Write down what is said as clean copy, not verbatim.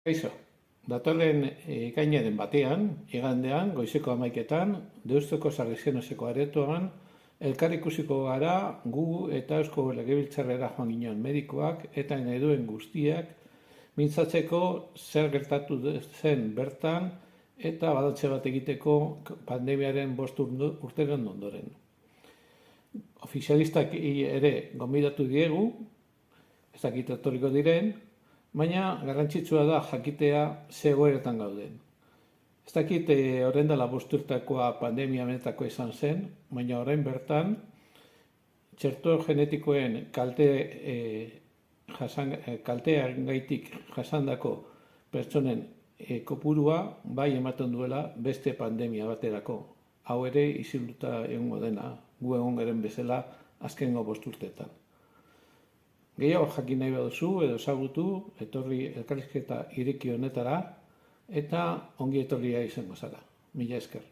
Kaixo, datorren ekainaren batean, igandean, goizeko 11etan, Deustuko Salesianoseko aretoan, elkar ikusiko gara gu eta Eusko Legebiltzarrera joan ginen medikoak eta eduen guztiak mintzatzeko zer gertatu zen bertan eta badatze bat egiteko pandemiaren 5 urteren ondoren. Ofizialistak ere gonbidatu diegu, ez dakit etorriko diren, baina garrantzitsua da jakitea ze egoeretan gauden. Ez dakit orain dela 5 urtekoa pandemia benetako izan zen, baina orain bertan txerto genetikoen kaltearengatik jasandako pertsonen kopurua bai ematen duela beste pandemia baterako. Hau ere isilduta egongo dena, gu egon garen bezala azkengo 5 urteetan. Gehiago jakin nahi baduzu edo ezagutu, etorri elkarrizketa ireki honetara eta ongi etorria izango zara. Mila esker.